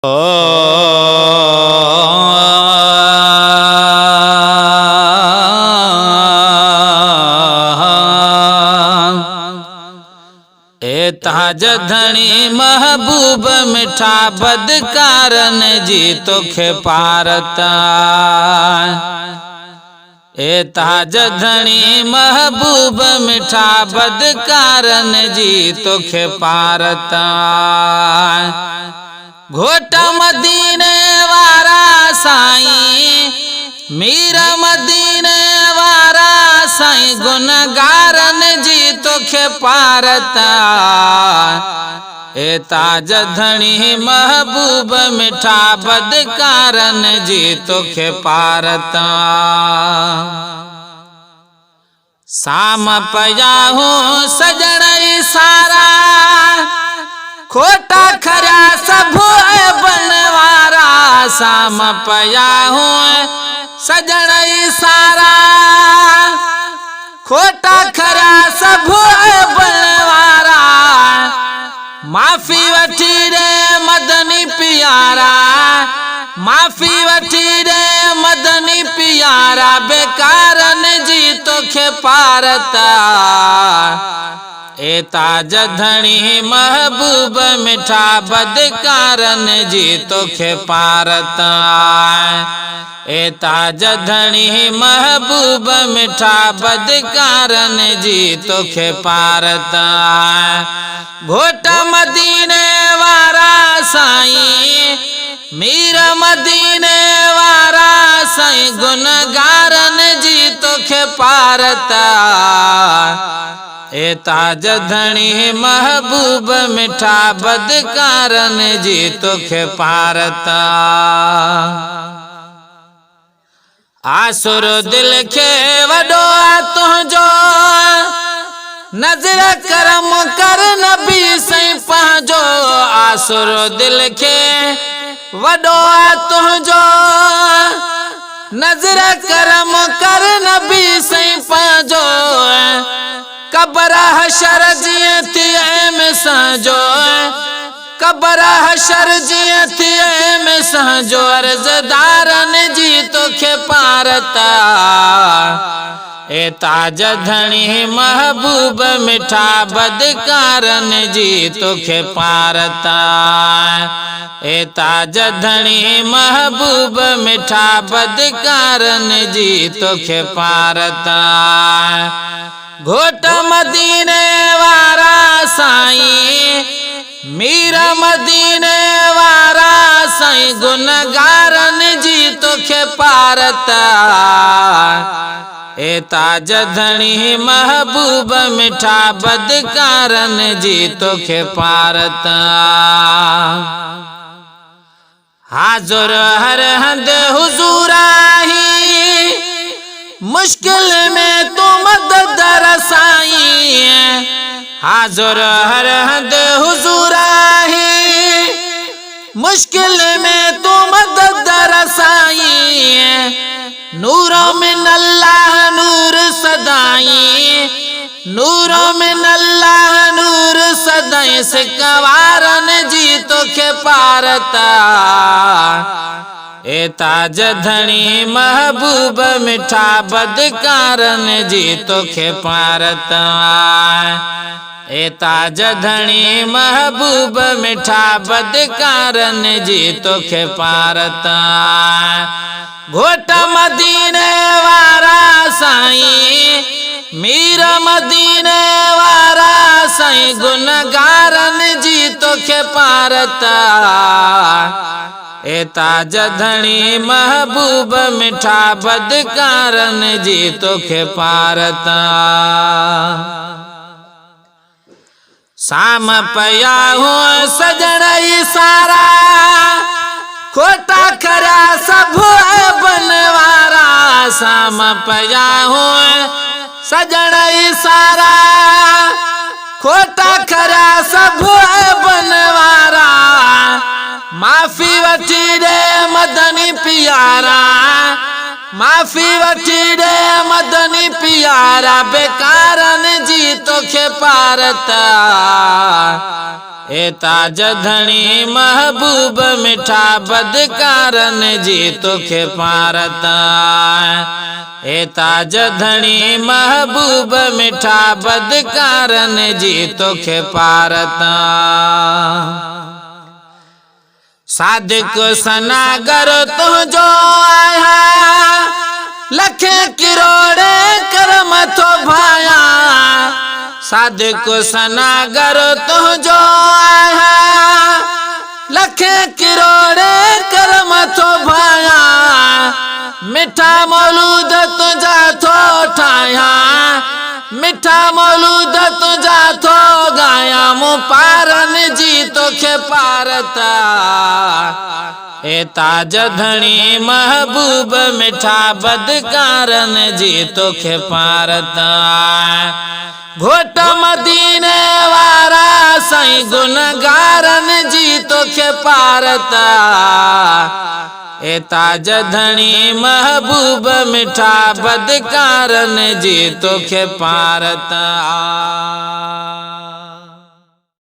ताज धनी महबूब मिठा बदकारन जी तोखे पारता। ए ताज धनी महबूब मिठा बदकारन जी तोखे पारता। घोट मदीने वारा साईं मीर मदीने वारा साईं गुनगारन जी तोखे पारता। ए ताज धनी महबूब मिठा बदकारन जी तोखे पारता। साम पया हूँ सजण सारा खोटा खरा सब बनवारा। साम पया हूँ सजण सारा खोटा खरा सब बनवारा। माफी वठी रे मदनी प्यारा, माफी वठी रे मदनी प्यारा बेकारन जी तोखे पारता। ए ताज धनी महबूब मिठा बदकारन जी तोखे पारता। ए ताज धनी महबूब मिठा बदकारन जी तोखे पारता। घोट मदीने वारा साईं मीर मदीने वारा साईं गुनगारन जी तोखे पारता। ए ताज धनी महबूब मिठा बदकारन जी तोखे पारता। आसुर दिल के वडो तुझो नजर करम कर नबी सही पहुंचो। आसुर दिल के वडो तुझो नजर करम कर नबी सही पहुंचो। कबर हशर जिए थिए में सहजो, कबर हशर जिए थिए में सहजो। अर्जदारन जी तोखे पारता। ए ताज धनी महबूब मिठा बदकारन जी तोखे पारता। ए ताज धनी महबूब मिठा बदकारन जी तोखे पारता। घोट मदीने वारा साईं मीर मदीने वारा साईं गुनगारन जी तोखे पारता। ए ताज धनी महबूब मिठा बदकारन जी तोखे पारता। हाजुर हर हंद हुजूर आही मुश्किल में तू मदद रसाई। हाजुर हर हद हुजूर आही मुश्किल में तू मदद रसाई। नूरों में अल्लाह नूर सदाई, नूरों में अल्लाह नूर सदाई। से कवारन जी तोखे पारता। ए ताज धनी महबूब मिठा बदकारन जी तोखे पारता। ए ताज धनी महबूब मिठा बदकारन जी तोखे पारता। घोट मदीने वारा साईं मीर मदीने वारा साईं गुनगारन जी तोखे पारता। ए ताज धनी महबूब मिठा बदकारन जी तोखे पारता। साम पया हूँ सजण सारा खोटा खरा सब बनवारा। साम पया हूँ सजण सारा खोटा खरा सब बनवारा। माफी वठी रे मदनी प्यारा, माफी वठी रे मदनी प्यारा बेकारन जी तोखे पारता। ए ताज धनी महबूब मिठा बदकारन जी तोखे पारता ए ताज धनी महबूब मिठा बदकारन जी तोखे पारता सादिक सनागर तुझो आया लखे किरोड़े करम तो भाया सादिक सनागर तुझो आया लखे किरोड़े करम तो भाया मिठा मौलूद तुझा थो ठाया मिठा मौलूद तुझा थो गाया मु पारन जी तोखे पारता ए ताज धनी महबूब मिठा बदकारन जी तोखे पारता घोट मदीने वारा साईं गुनगारन जी तोखे पारता ए ताज धनी महबूब मिठा बदकारन जी तोखे पारता।